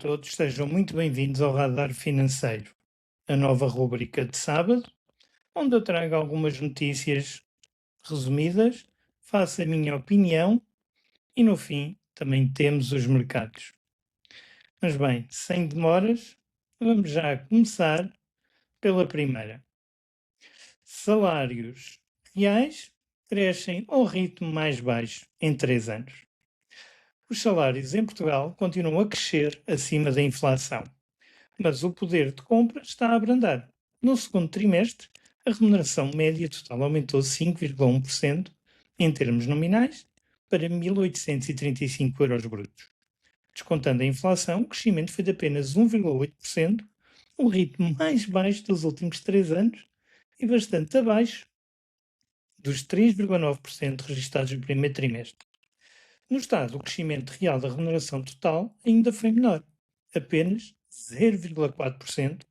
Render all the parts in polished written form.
todos, sejam muito bem-vindos ao Radar Financeiro, a nova rúbrica de sábado, onde eu trago algumas notícias resumidas, faço a minha opinião e, no fim, também temos os mercados. Mas bem, sem demoras, vamos já começar pela primeira. Salários reais crescem ao ritmo mais baixo em 3 anos. Os salários em Portugal continuam a crescer acima da inflação, mas o poder de compra está a abrandar. No segundo trimestre, a remuneração média total aumentou 5,1% em termos nominais para 1.835 euros brutos. Descontando a inflação, o crescimento foi de apenas 1,8%, o ritmo mais baixo dos últimos 3 anos e bastante abaixo dos 3,9% registados no primeiro trimestre. No Estado, o crescimento real da remuneração total ainda foi menor, apenas 0,4%,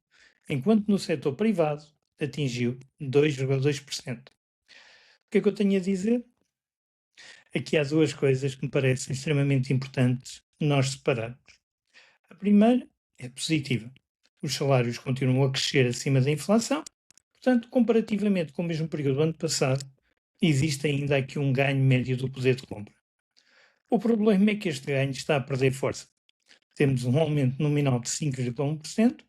enquanto no setor privado atingiu 2,2%. O que é que eu tenho a dizer? Aqui há duas coisas que me parecem extremamente importantes nós separarmos. A primeira é positiva. Os salários continuam a crescer acima da inflação, portanto, comparativamente com o mesmo período do ano passado, existe ainda aqui um ganho médio do poder de compra. O problema é que este ganho está a perder força. Temos um aumento nominal de 5,1%,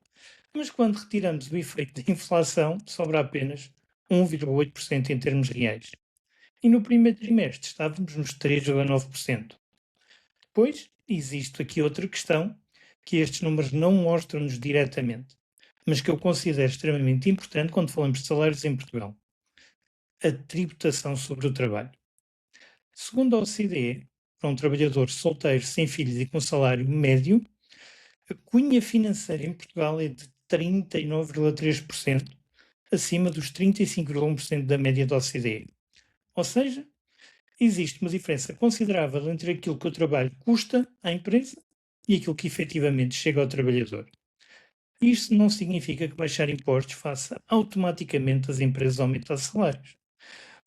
mas quando retiramos o efeito da inflação, sobra apenas 1,8% em termos reais. E no primeiro trimestre estávamos nos 3,9%. Depois, existe aqui outra questão que estes números não mostram-nos diretamente, mas que eu considero extremamente importante quando falamos de salários em Portugal: a tributação sobre o trabalho. Segundo a OCDE, para um trabalhador solteiro, sem filhos e com salário médio, a cunha financeira em Portugal é de 39,3%, acima dos 35,1% da média da OCDE. Ou seja, existe uma diferença considerável entre aquilo que o trabalho custa à empresa e aquilo que efetivamente chega ao trabalhador. Isto não significa que baixar impostos faça automaticamente as empresas aumentar salários.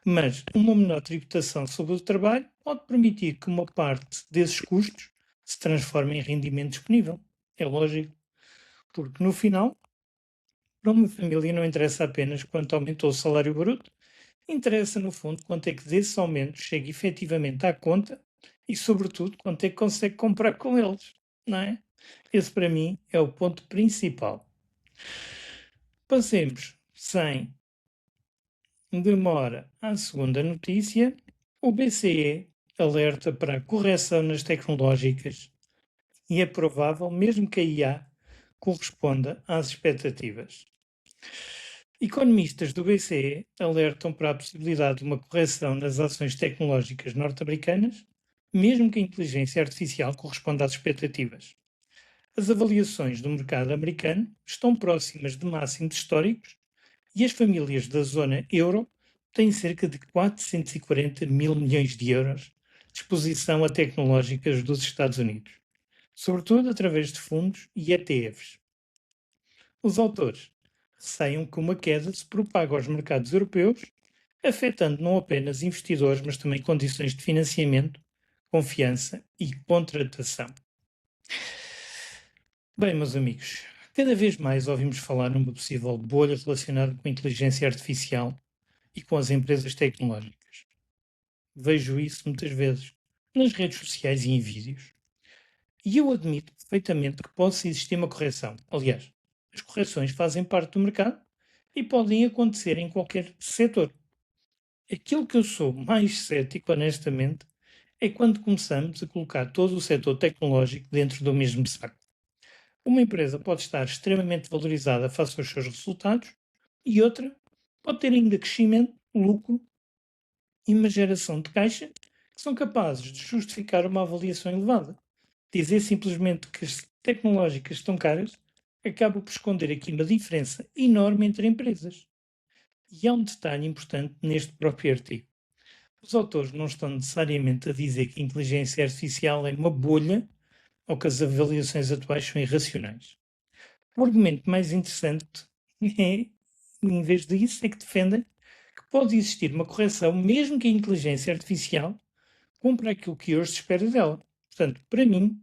Mas uma menor tributação sobre o trabalho pode permitir que uma parte desses custos se transforme em rendimento disponível. É lógico, porque no final, para uma família não interessa apenas quanto aumentou o salário bruto, interessa no fundo quanto é que desse aumento chega efetivamente à conta e, sobretudo, quanto é que consegue comprar com eles, não é? Esse para mim é o ponto principal. Passemos sem demora à segunda notícia. O BCE alerta para a correção nas tecnológicas e é provável mesmo que a IA corresponda às expectativas. Economistas do BCE alertam para a possibilidade de uma correção nas ações tecnológicas norte-americanas, mesmo que a inteligência artificial corresponda às expectativas. As avaliações do mercado americano estão próximas de máximos históricos e as famílias da zona euro têm cerca de 440 mil milhões de euros de exposição a tecnológicas dos Estados Unidos, sobretudo através de fundos e ETFs. Os autores receiam que uma queda se propague aos mercados europeus, afetando não apenas investidores, mas também condições de financiamento, confiança e contratação. Bem, meus amigos, cada vez mais ouvimos falar numa possível bolha relacionada com a inteligência artificial e com as empresas tecnológicas. Vejo isso muitas vezes nas redes sociais e em vídeos. E eu admito perfeitamente que possa existir uma correção. Aliás, as correções fazem parte do mercado e podem acontecer em qualquer setor. Aquilo que eu sou mais cético, honestamente, é quando começamos a colocar todo o setor tecnológico dentro do mesmo saco. Uma empresa pode estar extremamente valorizada face aos seus resultados e outra pode ter ainda crescimento, lucro e uma geração de caixa que são capazes de justificar uma avaliação elevada. Dizer simplesmente que as tecnológicas estão caras acaba por esconder aqui uma diferença enorme entre empresas. E há um detalhe importante neste próprio artigo. Os autores não estão necessariamente a dizer que a inteligência artificial é uma bolha ou que as avaliações atuais são irracionais. O argumento mais interessante é, em vez disso, é que defendem que pode existir uma correção mesmo que a inteligência artificial cumpra aquilo que hoje se espera dela. Portanto, para mim,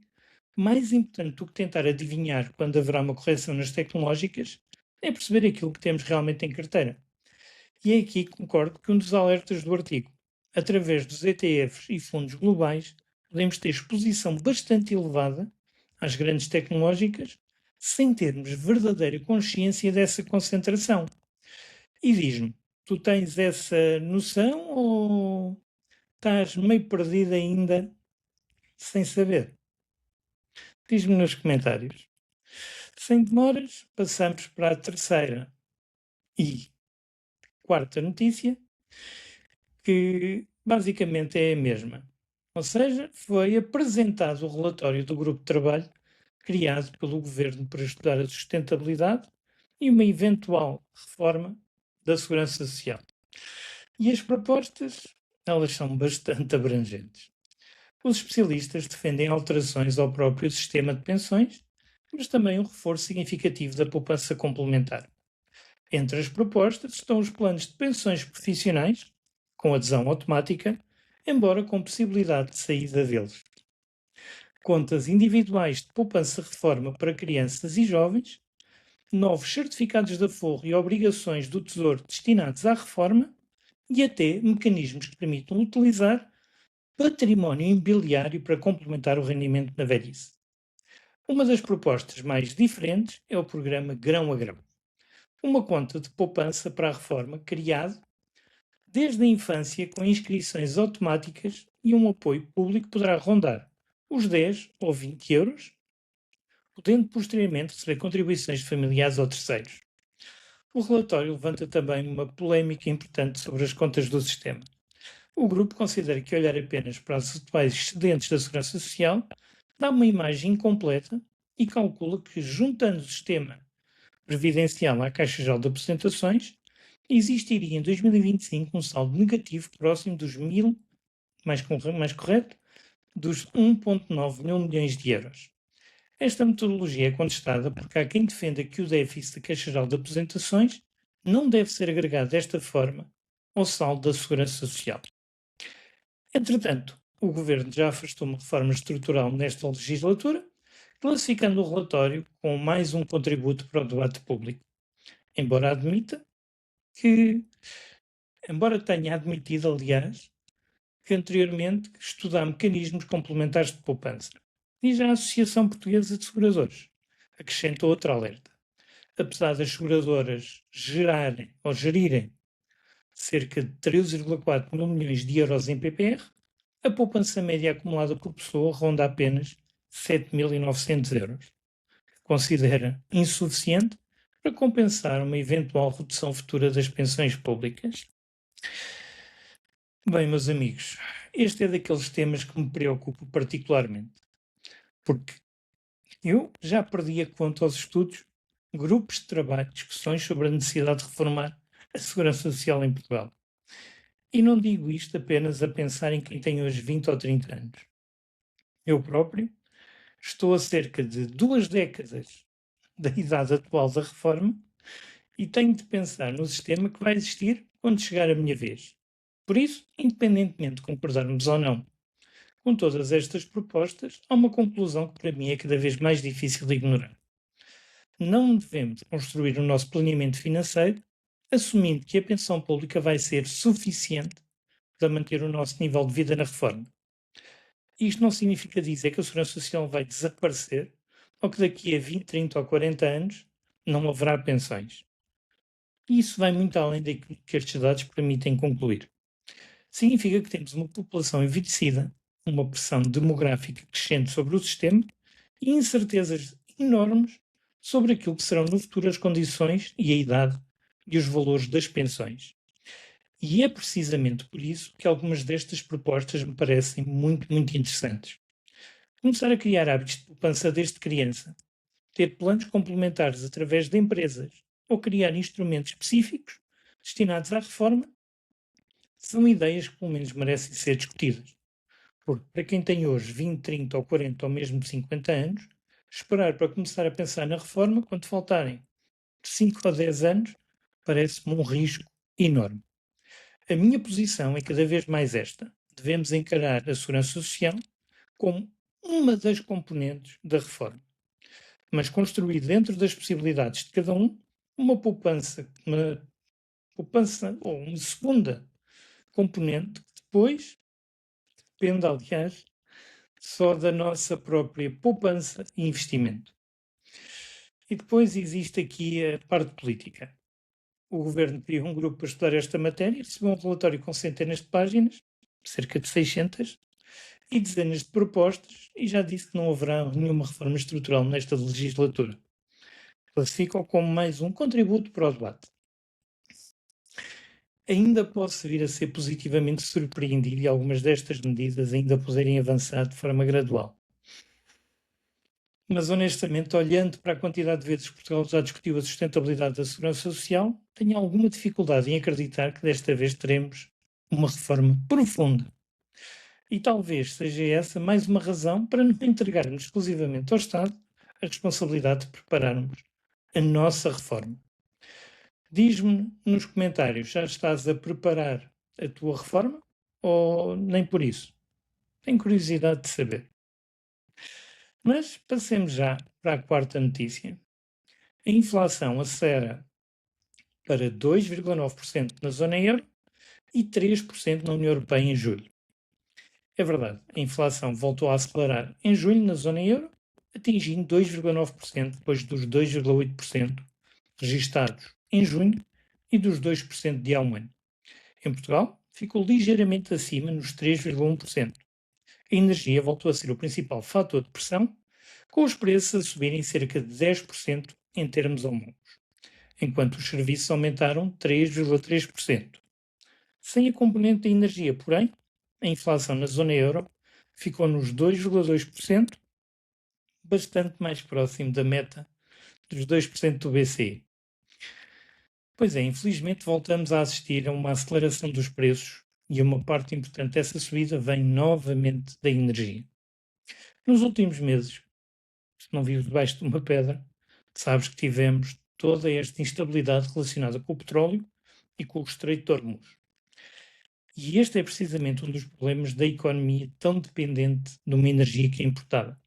Mais importante do que tentar adivinhar quando haverá uma correção nas tecnológicas é perceber aquilo que temos realmente em carteira. E é aqui que concordo que um dos alertas do artigo. Através dos ETFs e fundos globais, podemos ter exposição bastante elevada às grandes tecnológicas sem termos verdadeira consciência dessa concentração. E diz-me, tu tens essa noção ou estás meio perdido ainda sem saber? Diz-me nos comentários. Sem demoras, passamos para a terceira e quarta notícia, que basicamente é a mesma. Ou seja, foi apresentado o relatório do grupo de trabalho criado pelo governo para estudar a sustentabilidade e uma eventual reforma da segurança social. E as propostas, elas são bastante abrangentes. Os especialistas defendem alterações ao próprio sistema de pensões, mas também um reforço significativo da poupança complementar. Entre as propostas estão os planos de pensões profissionais, com adesão automática, embora com possibilidade de saída deles. Contas individuais de poupança-reforma para crianças e jovens, novos certificados de aforro e obrigações do Tesouro destinados à reforma e até mecanismos que permitam utilizar património imobiliário para complementar o rendimento na velhice. Uma das propostas mais diferentes é o programa Grão a Grão, uma conta de poupança para a reforma criado desde a infância com inscrições automáticas e um apoio público poderá rondar os 10 ou 20 euros, podendo posteriormente receber contribuições de familiares ou terceiros. O relatório levanta também uma polémica importante sobre as contas do sistema. O grupo considera que olhar apenas para os atuais excedentes da Segurança Social dá uma imagem incompleta e calcula que, juntando o sistema previdencial à Caixa Geral de Aposentações, existiria em 2025 um saldo negativo próximo dos mais correto, dos 1,9 mil milhões de euros. Esta metodologia é contestada porque há quem defenda que o déficit da Caixa Geral de Aposentações não deve ser agregado desta forma ao saldo da Segurança Social. Entretanto, o Governo já afastou uma reforma estrutural nesta legislatura, classificando o relatório como mais um contributo para o debate público, embora admita que, embora tenha admitido, aliás, que anteriormente estudar mecanismos complementares de poupança. E já a Associação Portuguesa de Seguradores acrescentou outro alerta. Apesar das seguradoras gerarem ou gerirem cerca de 13,4 mil milhões de euros em PPR, a poupança média acumulada por pessoa ronda apenas 7.900 euros. Considera insuficiente para compensar uma eventual redução futura das pensões públicas. Bem, meus amigos, este é daqueles temas que me preocupa particularmente, porque eu já perdi a conta aos estudos, grupos de trabalho, discussões sobre a necessidade de reformar a segurança social em Portugal. E não digo isto apenas a pensar em quem tem hoje 20 ou 30 anos. Eu próprio estou a cerca de 2 décadas da idade atual da reforma e tenho de pensar no sistema que vai existir quando chegar a minha vez. Por isso, independentemente de concordarmos ou não com todas estas propostas, há uma conclusão que para mim é cada vez mais difícil de ignorar. Não devemos construir o nosso planeamento financeiro assumindo que a pensão pública vai ser suficiente para manter o nosso nível de vida na reforma. Isto não significa dizer que a segurança social vai desaparecer ou que daqui a 20, 30 ou 40 anos não haverá pensões. E isso vai muito além daquilo que estes dados permitem concluir. Significa que temos uma população envelhecida, uma pressão demográfica crescente sobre o sistema e incertezas enormes sobre aquilo que serão no futuro as condições e a idade e os valores das pensões. E é precisamente por isso que algumas destas propostas me parecem muito, muito interessantes. Começar a criar hábitos de poupança desde criança, ter planos complementares através de empresas ou criar instrumentos específicos destinados à reforma são ideias que pelo menos merecem ser discutidas. Porque para quem tem hoje 20, 30 ou 40 ou mesmo 50 anos, esperar para começar a pensar na reforma quando faltarem 5 ou 10 anos parece-me um risco enorme. A minha posição é cada vez mais esta. Devemos encarar a segurança social como uma das componentes da reforma, mas construir dentro das possibilidades de cada um uma poupança ou uma segunda componente que depois depende, aliás, só da nossa própria poupança e investimento. E depois existe aqui a parte política. O governo criou um grupo para estudar esta matéria, recebeu um relatório com centenas de páginas, cerca de 600, e dezenas de propostas, e já disse que não haverá nenhuma reforma estrutural nesta legislatura. Classifica-o como mais um contributo para o debate. Ainda posso vir a ser positivamente surpreendido e algumas destas medidas ainda poderem avançar de forma gradual. Mas, honestamente, olhando para a quantidade de vezes que Portugal já discutiu a sustentabilidade da segurança social, tenho alguma dificuldade em acreditar que desta vez teremos uma reforma profunda. E talvez seja essa mais uma razão para não entregarmos exclusivamente ao Estado a responsabilidade de prepararmos a nossa reforma. Diz-me nos comentários, já estás a preparar a tua reforma ou nem por isso? Tenho curiosidade de saber. Mas passemos já para a quarta notícia. A inflação acelera para 2,9% na zona euro e 3% na União Europeia em julho. É verdade, a inflação voltou a acelerar em julho na zona euro, atingindo 2,9% depois dos 2,8% registados em junho e dos 2% de há um ano. Em Portugal, ficou ligeiramente acima nos 3,1%. A energia voltou a ser o principal fator de pressão, com os preços a subirem cerca de 10% em termos homólogos, enquanto os serviços aumentaram 3,3%. Sem a componente da energia, porém, a inflação na zona euro ficou nos 2,2%, bastante mais próximo da meta dos 2% do BCE. Pois é, infelizmente voltamos a assistir a uma aceleração dos preços e uma parte importante dessa subida vem novamente da energia. Nos últimos meses, se não vives debaixo de uma pedra, sabes que tivemos toda esta instabilidade relacionada com o petróleo e com o Estreito de Hormuz. E este é precisamente um dos problemas da economia tão dependente de uma energia que é importada.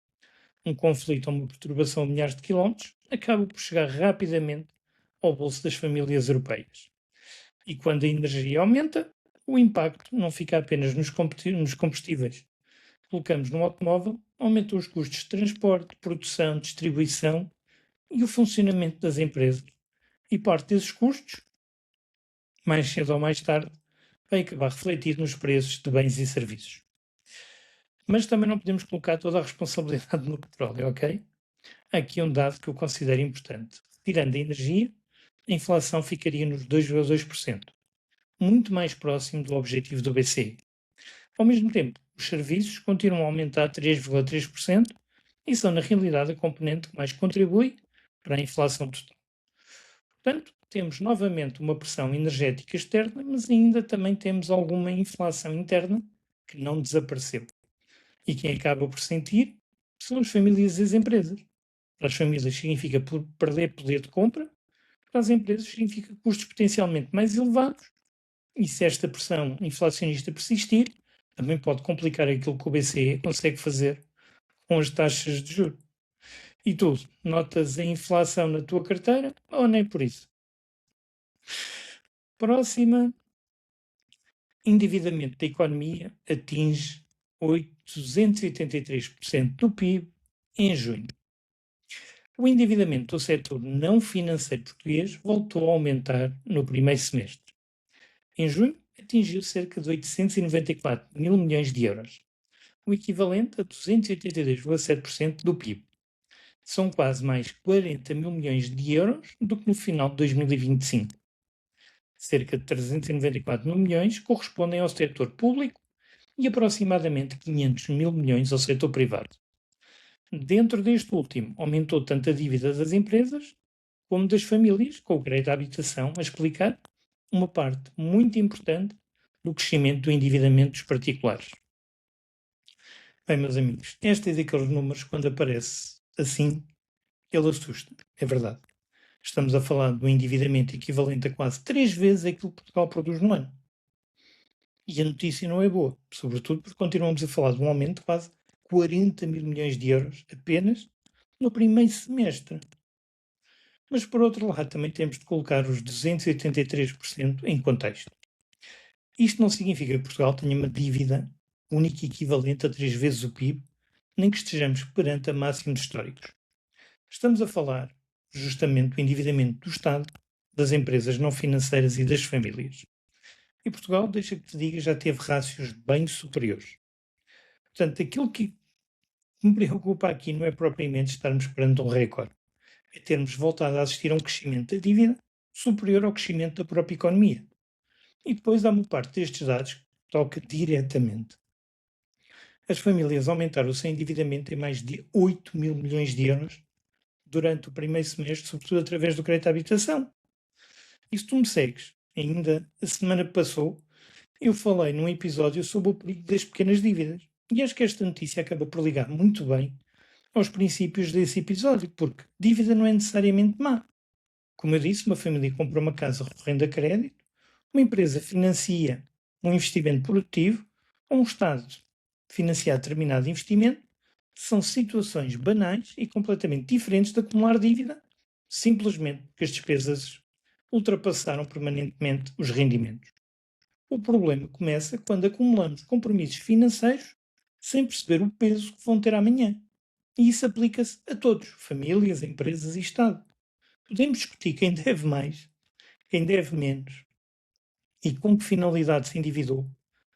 Um conflito ou uma perturbação a milhares de quilómetros acaba por chegar rapidamente ao bolso das famílias europeias. E quando a energia aumenta, o impacto não fica apenas nos combustíveis. Colocamos no automóvel, aumentam os custos de transporte, produção, distribuição e o funcionamento das empresas. E parte desses custos, mais cedo ou mais tarde, vai acabar refletido nos preços de bens e serviços. Mas também não podemos colocar toda a responsabilidade no petróleo, ok? Há aqui um dado que eu considero importante. Tirando a energia, a inflação ficaria nos 2,2%, muito mais próximo do objetivo do BCE. Ao mesmo tempo, os serviços continuam a aumentar 3,3% e são, na realidade, a componente que mais contribui para a inflação total. Portanto, temos novamente uma pressão energética externa, mas ainda também temos alguma inflação interna que não desapareceu. E quem acaba por sentir são as famílias e as empresas. Para as famílias significa perder poder de compra, para as empresas significa custos potencialmente mais elevados, e se esta pressão inflacionista persistir, também pode complicar aquilo que o BCE consegue fazer com as taxas de juros. E tu, notas a inflação na tua carteira ou nem por isso? Próxima, endividamento da economia atinge 283% do PIB em junho. O endividamento do setor não financeiro português voltou a aumentar no primeiro semestre. Em junho, atingiu cerca de 894 mil milhões de euros, o equivalente a 282,7% do PIB. São quase mais 40 mil milhões de euros do que no final de 2025. Cerca de 394 mil milhões correspondem ao setor público e aproximadamente 500 mil milhões ao setor privado. Dentro deste último, aumentou tanto a dívida das empresas como das famílias, com o crédito à habitação a explicar uma parte muito importante do crescimento do endividamento dos particulares. Bem, meus amigos, este é daqueles números, quando aparece assim, ele assusta, é verdade. Estamos a falar de um endividamento equivalente a quase 3 vezes aquilo que Portugal produz no ano. E a notícia não é boa, sobretudo porque continuamos a falar de um aumento de quase 40 mil milhões de euros apenas no primeiro semestre. Mas, por outro lado, também temos de colocar os 283% em contexto. Isto não significa que Portugal tenha uma dívida única e equivalente a 3 vezes o PIB, nem que estejamos perante a máximos históricos. Estamos a falar justamente do endividamento do Estado, das empresas não financeiras e das famílias. E Portugal, deixa que te diga, já teve rácios bem superiores. Portanto, aquilo que me preocupa aqui não é propriamente estarmos perante um recorde, é termos voltado a assistir a um crescimento da dívida superior ao crescimento da própria economia. E depois há uma parte destes dados que toca diretamente. As famílias aumentaram o seu endividamento em mais de 8 mil milhões de euros durante o primeiro semestre, sobretudo através do crédito à habitação. E se tu me segues, ainda a semana que passou, eu falei num episódio sobre o perigo das pequenas dívidas. E acho que esta notícia acaba por ligar muito bem aos princípios desse episódio, porque dívida não é necessariamente má. Como eu disse, uma família compra uma casa recorrendo a crédito, uma empresa financia um investimento produtivo, ou um Estado financiar determinado investimento, são situações banais e completamente diferentes de acumular dívida, simplesmente porque as despesas ultrapassaram permanentemente os rendimentos. O problema começa quando acumulamos compromissos financeiros sem perceber o peso que vão ter amanhã. E isso aplica-se a todos, famílias, empresas e Estado. Podemos discutir quem deve mais, quem deve menos e com que finalidade se endividou,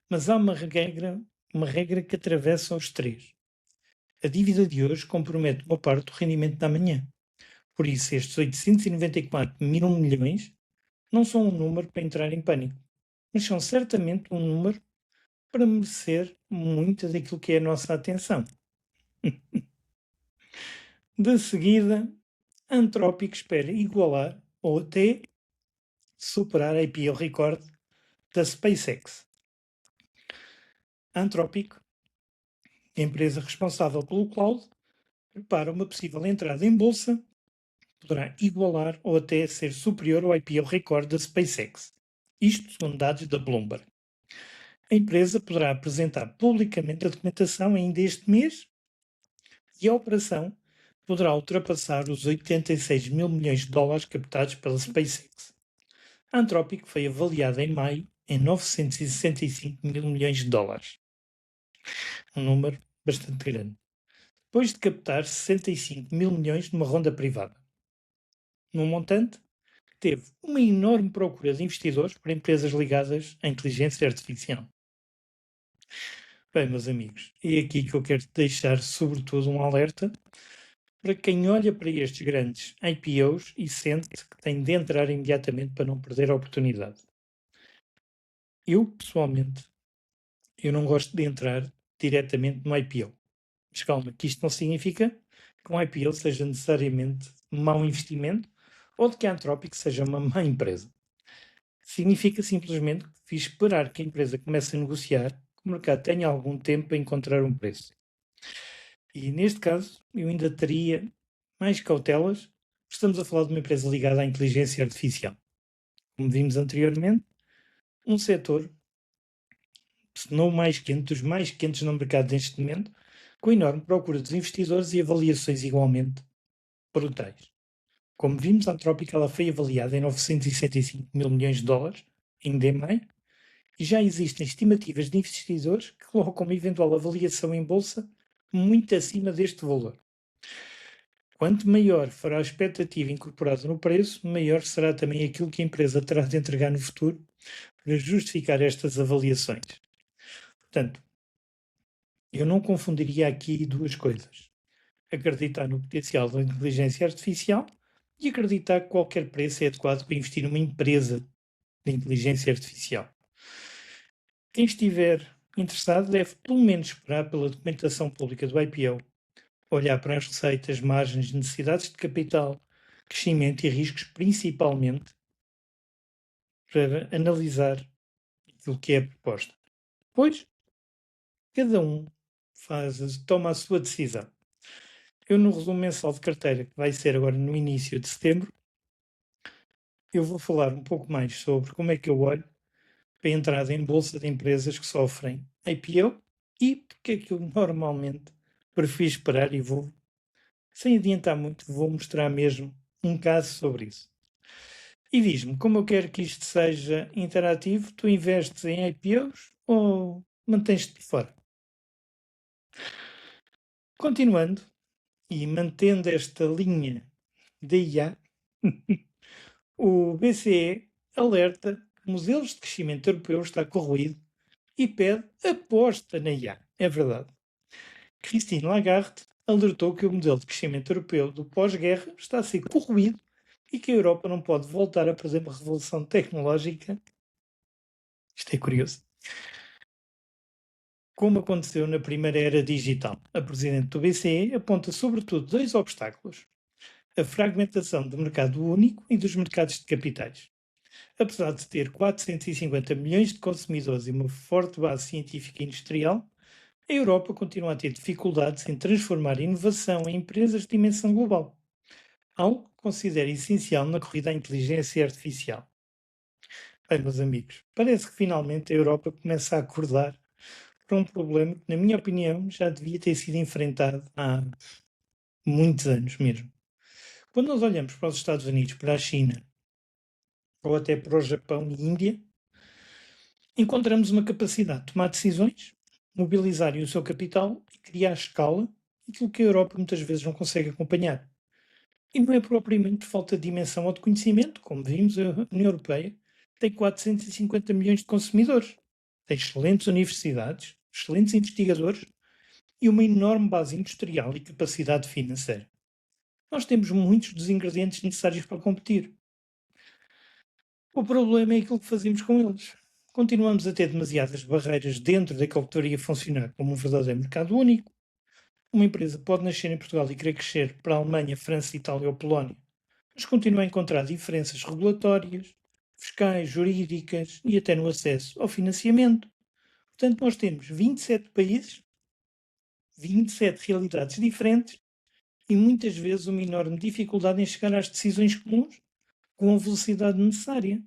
mas há uma regra que atravessa os três. A dívida de hoje compromete uma parte do rendimento da manhã. Por isso, estes 894 mil milhões não são um número para entrar em pânico, mas são certamente um número para merecer muito daquilo que é a nossa atenção. De seguida, a Anthropic espera igualar ou até superar a IPO recorde da SpaceX. A Anthropic, a empresa responsável pelo cloud, prepara uma possível entrada em bolsa, poderá igualar ou até ser superior ao IPO recorde da SpaceX. Isto segundo dados da Bloomberg. A empresa poderá apresentar publicamente a documentação ainda este mês e a operação poderá ultrapassar os 86 mil milhões de dólares captados pela SpaceX. A Anthropic foi avaliada em maio em 965 mil milhões de dólares. Um número bastante grande. Depois de captar 65 mil milhões numa ronda privada. Num montante que teve uma enorme procura de investidores para empresas ligadas à inteligência artificial. Bem, meus amigos, é aqui que eu quero deixar sobretudo um alerta para quem olha para estes grandes IPOs e sente que tem de entrar imediatamente para não perder a oportunidade. Eu, pessoalmente, eu não gosto de entrar diretamente no IPO. Mas calma, que isto não significa que um IPO seja necessariamente um mau investimento ou de que a Anthropic seja uma má empresa. Significa simplesmente que fiz esperar que a empresa comece a negociar, que o mercado tenha algum tempo para encontrar um preço. E neste caso, eu ainda teria mais cautelas, porque estamos a falar de uma empresa ligada à inteligência artificial. Como vimos anteriormente, um setor, se não o mais quente, dos mais quentes no mercado neste momento, com enorme procura dos investidores e avaliações igualmente brutais. Como vimos, a Anthropic ela foi avaliada em 965 mil milhões de dólares, ainda em maio, e já existem estimativas de investidores que colocam uma eventual avaliação em bolsa muito acima deste valor. Quanto maior for a expectativa incorporada no preço, maior será também aquilo que a empresa terá de entregar no futuro para justificar estas avaliações. Portanto, eu não confundiria aqui duas coisas. Acreditar no potencial da inteligência artificial e acreditar que qualquer preço é adequado para investir numa empresa de inteligência artificial. Quem estiver interessado deve pelo menos esperar pela documentação pública do IPO, olhar para as receitas, margens, necessidades de capital, crescimento e riscos, principalmente, para analisar aquilo que é a proposta. Depois, cada um toma a sua decisão. Eu, no resumo mensal de carteira, que vai ser agora no início de setembro, eu vou falar um pouco mais sobre como é que eu olho para a entrada em bolsa de empresas que sofrem IPO e porque é que eu normalmente prefiro esperar e vou, sem adiantar muito, vou mostrar mesmo um caso sobre isso. E diz-me, como eu quero que isto seja interativo, tu investes em IPOs ou mantens-te de fora? Continuando e mantendo esta linha de IA, o BCE alerta que modelos de crescimento europeu está corroído e pede aposta na IA. É verdade. Christine Lagarde alertou que o modelo de crescimento europeu do pós-guerra está a ser corroído e que a Europa não pode voltar a fazer uma revolução tecnológica. Isto é curioso. Como aconteceu na primeira era digital. A presidente do BCE aponta sobretudo dois obstáculos: a fragmentação do mercado único e dos mercados de capitais. Apesar de ter 450 milhões de consumidores e uma forte base científica e industrial, a Europa continua a ter dificuldades em transformar a inovação em empresas de dimensão global, algo que considero essencial na corrida à inteligência artificial. Bem, meus amigos, parece que finalmente a Europa começa a acordar para um problema que, na minha opinião, já devia ter sido enfrentado há muitos anos mesmo. Quando nós olhamos para os Estados Unidos, para a China, ou até para o Japão e Índia, encontramos uma capacidade de tomar decisões, mobilizarem o seu capital e criar escala, aquilo que a Europa muitas vezes não consegue acompanhar. E não é propriamente por falta de dimensão ou de conhecimento, como vimos, a União Europeia tem 450 milhões de consumidores, tem excelentes universidades, excelentes investigadores e uma enorme base industrial e capacidade financeira. Nós temos muitos dos ingredientes necessários para competir. O problema é aquilo que fazemos com eles. Continuamos a ter demasiadas barreiras dentro daquilo que deveria funcionar como um verdadeiro mercado único. Uma empresa pode nascer em Portugal e querer crescer para a Alemanha, França, Itália ou Polónia, mas continua a encontrar diferenças regulatórias, fiscais, jurídicas e até no acesso ao financiamento. Portanto, nós temos 27 países, 27 realidades diferentes e muitas vezes uma enorme dificuldade em chegar às decisões comuns com a velocidade necessária.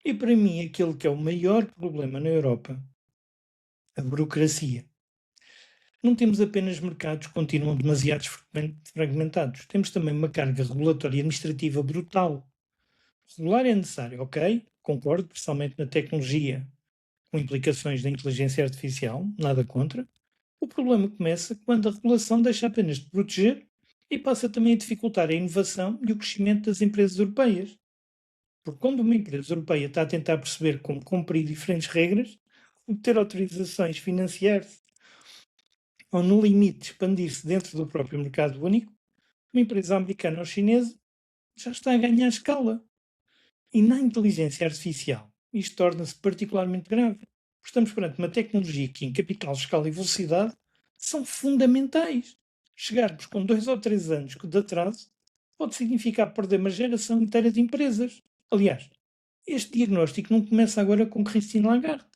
E para mim, aquele que é o maior problema na Europa, a burocracia. Não temos apenas mercados que continuam demasiado fragmentados, temos também uma carga regulatória e administrativa brutal. Regular é necessário, ok? Concordo, principalmente na tecnologia, com implicações da inteligência artificial, nada contra. O problema começa quando a regulação deixa apenas de proteger e passa também a dificultar a inovação e o crescimento das empresas europeias. Porque quando uma empresa europeia está a tentar perceber como cumprir diferentes regras, obter autorizações, financiar-se ou, no limite, expandir-se dentro do próprio mercado único, uma empresa americana ou chinesa já está a ganhar escala. E na inteligência artificial, isto torna-se particularmente grave. Estamos perante uma tecnologia que, em capital, escala e velocidade, são fundamentais. Chegarmos com 2 ou 3 anos de atraso pode significar perder uma geração inteira de empresas. Aliás, este diagnóstico não começa agora com Christine Lagarde.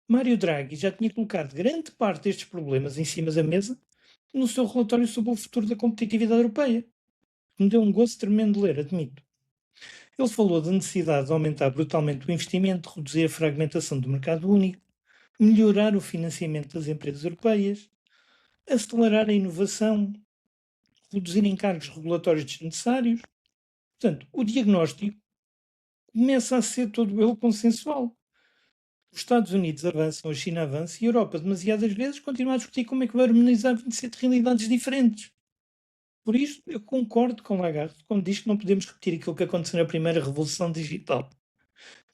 Mário Draghi já tinha colocado grande parte destes problemas em cima da mesa no seu relatório sobre o futuro da competitividade europeia. Me deu um gosto tremendo de ler, admito. Ele falou da necessidade de aumentar brutalmente o investimento, reduzir a fragmentação do mercado único, melhorar o financiamento das empresas europeias, acelerar a inovação, reduzir encargos regulatórios desnecessários. Portanto, o diagnóstico começa a ser todo ele consensual. Os Estados Unidos avançam, a China avança e a Europa, demasiadas vezes, continua a discutir como é que vai harmonizar 27 realidades diferentes. Por isso, eu concordo com Lagarde quando diz que não podemos repetir aquilo que aconteceu na primeira revolução digital.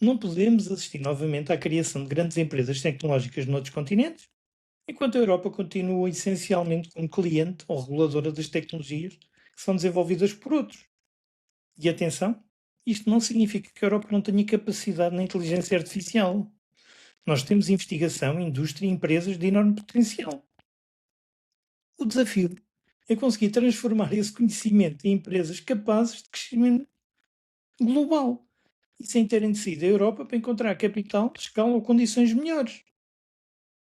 Não podemos assistir novamente à criação de grandes empresas tecnológicas noutros continentes, enquanto a Europa continua essencialmente como cliente ou reguladora das tecnologias que são desenvolvidas por outros. E atenção, isto não significa que a Europa não tenha capacidade na inteligência artificial. Nós temos investigação, indústria e empresas de enorme potencial. O desafio é conseguir transformar esse conhecimento em empresas capazes de crescimento global e sem terem de sair da Europa para encontrar capital, escala ou condições melhores.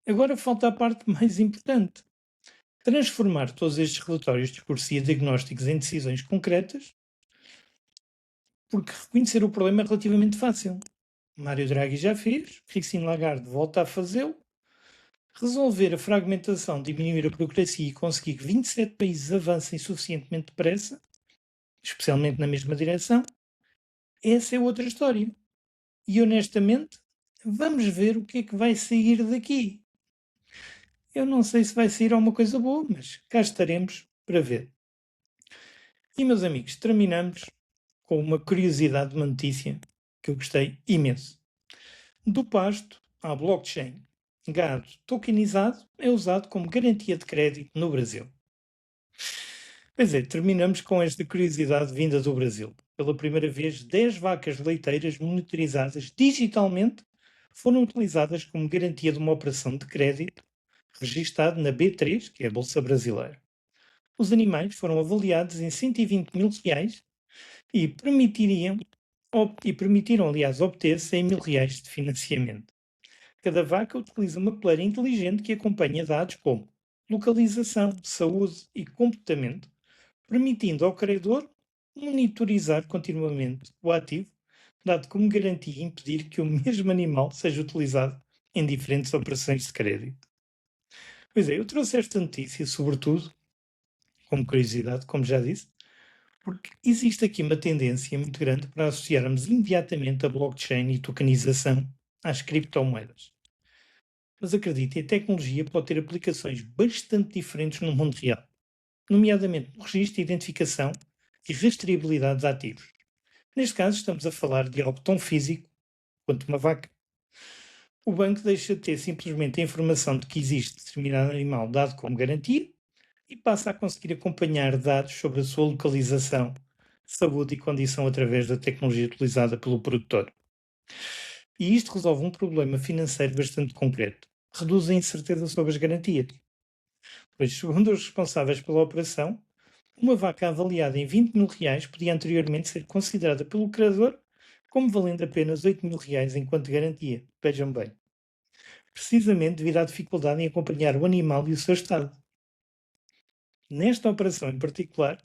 Agora falta a parte mais importante: transformar todos estes relatórios de discurso e diagnósticos em decisões concretas, porque reconhecer o problema é relativamente fácil. Mário Draghi já fez, Christine Lagarde volta a fazê-lo, Resolver a fragmentação, diminuir a burocracia e conseguir que 27 países avancem suficientemente depressa, especialmente na mesma direção, essa é outra história. E honestamente, vamos ver o que é que vai sair daqui. Eu não sei se vai sair alguma coisa boa, mas cá estaremos para ver. E meus amigos, terminamos com uma curiosidade de uma notícia que eu gostei imenso. Do pasto à blockchain, gado tokenizado é usado como garantia de crédito no Brasil. Pois é, terminamos com esta curiosidade vinda do Brasil. Pela primeira vez, 10 vacas leiteiras monitorizadas digitalmente foram utilizadas como garantia de uma operação de crédito registada na B3, que é a Bolsa Brasileira. Os animais foram avaliados em 120 mil reais e permitiram, aliás, obter 100 mil reais de financiamento. Cada vaca utiliza uma coleira inteligente que acompanha dados como localização, saúde e comportamento, permitindo ao credor monitorizar continuamente o ativo, dado como garantia impedir que o mesmo animal seja utilizado em diferentes operações de crédito. Pois é, eu trouxe esta notícia, sobretudo, como curiosidade, como já disse, porque existe aqui uma tendência muito grande para associarmos imediatamente a blockchain e tokenização às criptomoedas. Mas acredite, a tecnologia pode ter aplicações bastante diferentes no mundo real, nomeadamente no registro, identificação e rastreabilidade de ativos. Neste caso, estamos a falar de algo tão físico quanto uma vaca. O banco deixa de ter simplesmente a informação de que existe determinado animal dado como garantia e passa a conseguir acompanhar dados sobre a sua localização, saúde e condição através da tecnologia utilizada pelo produtor. E isto resolve um problema financeiro bastante concreto. Reduz a incerteza sobre as garantias. Pois, segundo os responsáveis pela operação, uma vaca avaliada em 20 mil reais podia anteriormente ser considerada pelo credor como valendo apenas 8 mil reais enquanto garantia. Vejam bem. Precisamente devido à dificuldade em acompanhar o animal e o seu estado. Nesta operação em particular,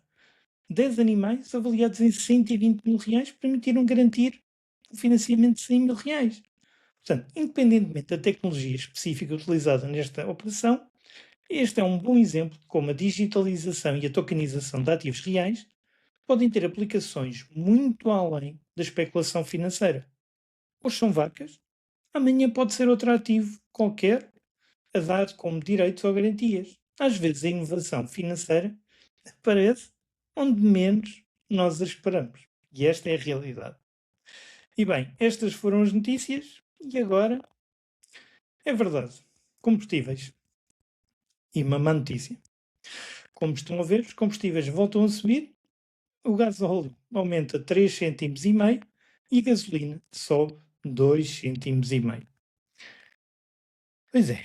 10 animais avaliados em 120 mil reais permitiram garantir um financiamento de 100 mil reais. Portanto, independentemente da tecnologia específica utilizada nesta operação, este é um bom exemplo de como a digitalização e a tokenização de ativos reais podem ter aplicações muito além da especulação financeira. Hoje são vacas, amanhã pode ser outro ativo qualquer a dar como direitos ou garantias. Às vezes a inovação financeira aparece onde menos nós a esperamos. E esta é a realidade. E bem, estas foram as notícias e agora é verdade. Combustíveis. E uma má notícia. Como estão a ver, os combustíveis voltam a subir, o gasóleo aumenta 3,5 cêntimos e a gasolina sobe 2,5 cêntimos. Pois é.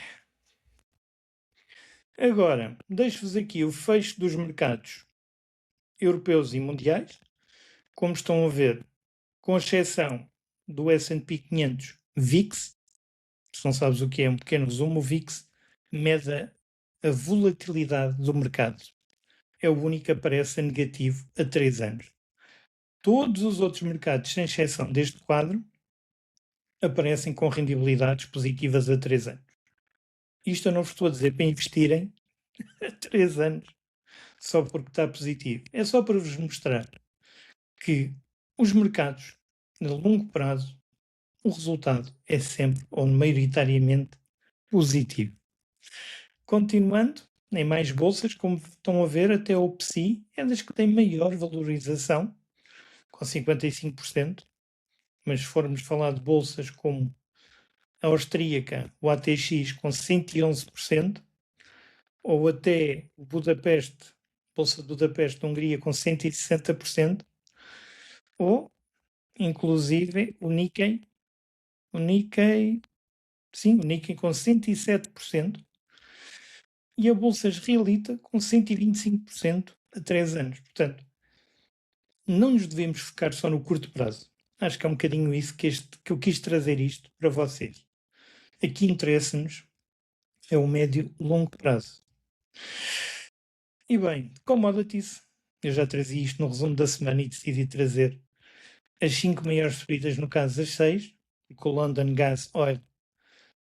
Agora, deixo-vos aqui o fecho dos mercados europeus e mundiais. Como estão a ver, com exceção do S&P 500 VIX, se não sabes o que é, um pequeno resumo, o VIX mede a volatilidade do mercado. É o único que aparece a negativo a 3 anos. Todos os outros mercados, sem exceção deste quadro, aparecem com rendibilidades positivas a 3 anos. Isto eu não vos estou a dizer para investirem a 3 anos só porque está positivo. É só para vos mostrar que os mercados, a longo prazo, o resultado é sempre, ou maioritariamente, positivo. Continuando, em mais bolsas, como estão a ver, até o PSI é das que tem maior valorização, com 55%, mas se formos falar de bolsas como a austríaca, o ATX, com 111%, ou até o Budapeste, Bolsa de Budapeste, Hungria, com 160%, ou, inclusive, o Nikkei, sim, o Nikkei com 107%, e a Bolsa Israelita com 125% a 3 anos. Portanto, não nos devemos focar só no curto prazo. Acho que é um bocadinho isso que eu quis trazer isto para vocês. Aqui interessa-nos é o médio e longo prazo. E bem, commodities, eu já trazia isto no resumo da semana e decidi trazer as 5 maiores subidas, no caso as 6, com o London Gas Oil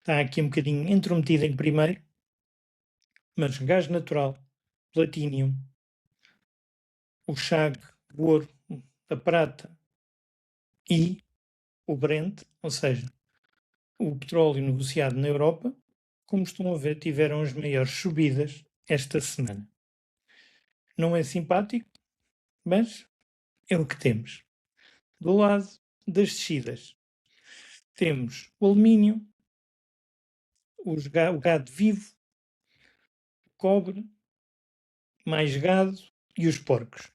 está aqui um bocadinho intrometido em primeiro, mas gás natural, platinum, o Chag, o ouro, a prata e o Brent, ou seja, o petróleo negociado na Europa, como estão a ver, tiveram as maiores subidas esta semana. Não é simpático, mas é o que temos. Do lado das descidas, temos o alumínio, o gado vivo, o cobre, mais gado e os porcos.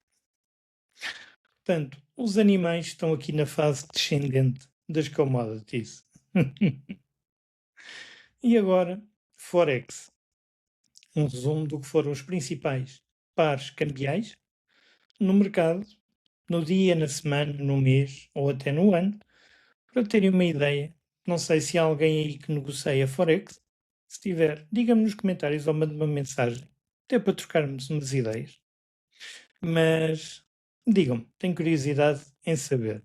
Portanto, os animais estão aqui na fase descendente das commodities. E agora, Forex. Um resumo do que foram os principais pares cambiais no mercado, no dia, na semana, no mês ou até no ano, para terem uma ideia. Não sei se há alguém aí que negocia Forex. Se tiver, diga-me nos comentários ou mande-me uma mensagem, até para trocarmos umas ideias. Mas digam-me, tenho curiosidade em saber.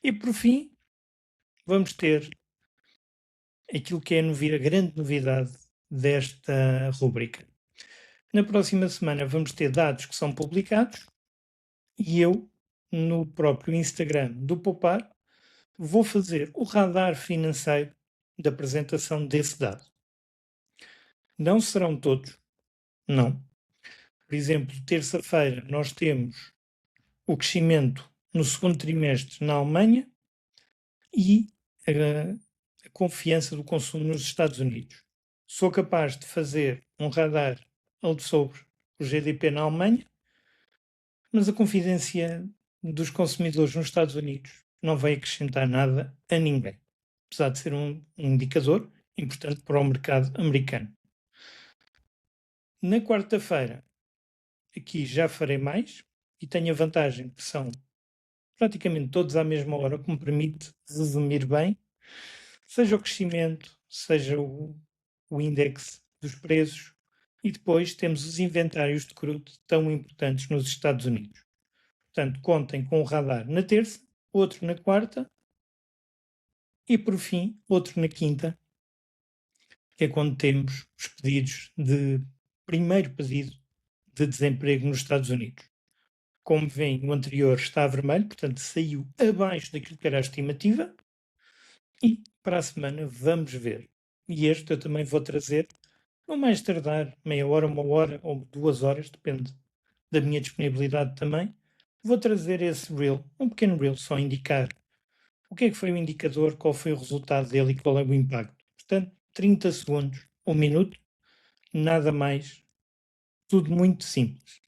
E por fim, vamos ter aquilo que é a grande novidade desta rúbrica. Na próxima semana vamos ter dados que são publicados e eu, no próprio Instagram do Poupar, vou fazer o radar financeiro da apresentação desse dado. Não serão todos, não. Por exemplo, terça-feira nós temos o crescimento no segundo trimestre na Alemanha e a confiança do consumo nos Estados Unidos. Sou capaz de fazer um radar sobre o GDP na Alemanha, mas a confidência dos consumidores nos Estados Unidos não vai acrescentar nada a ninguém, apesar de ser um indicador importante para o mercado americano. Na quarta-feira, aqui já farei mais e tenho a vantagem que são praticamente todos à mesma hora, o que me permite resumir bem, seja o crescimento, seja o índice dos preços, e depois temos os inventários de crudo tão importantes nos Estados Unidos. Portanto, contem com o radar na terça, outro na quarta e, por fim, outro na quinta, que é quando temos os pedidos de primeiro pedido de desemprego nos Estados Unidos. Como veem, o anterior está a vermelho, portanto saiu abaixo daquilo que era a estimativa, e para a semana vamos ver. E este eu também vou trazer, não mais tardar meia hora, uma hora ou 2 horas, depende da minha disponibilidade também. Vou trazer esse reel, um pequeno reel, só indicar o que é que foi o indicador, qual foi o resultado dele e qual é o impacto. Portanto, 30 segundos, 1 minuto, nada mais, tudo muito simples.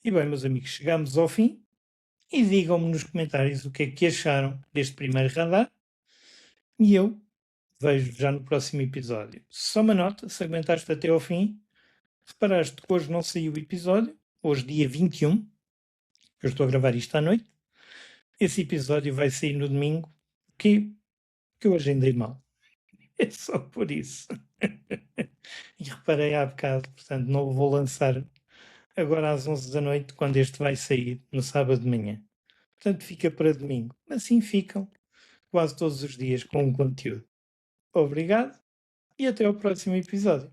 E bem, meus amigos, chegamos ao fim e digam-me nos comentários o que é que acharam deste primeiro radar e eu vejo já no próximo episódio. Só uma nota, se aguentaste até ao fim, reparaste que hoje não saiu o episódio, hoje dia 21, eu estou a gravar isto à noite, esse episódio vai sair no domingo, que eu agendei mal. É só por isso. E reparei há bocado, portanto não o vou lançar agora às 11 da noite, quando este vai sair, no sábado de manhã. Portanto fica para domingo. Assim ficam quase todos os dias com um conteúdo. Obrigado e até ao próximo episódio.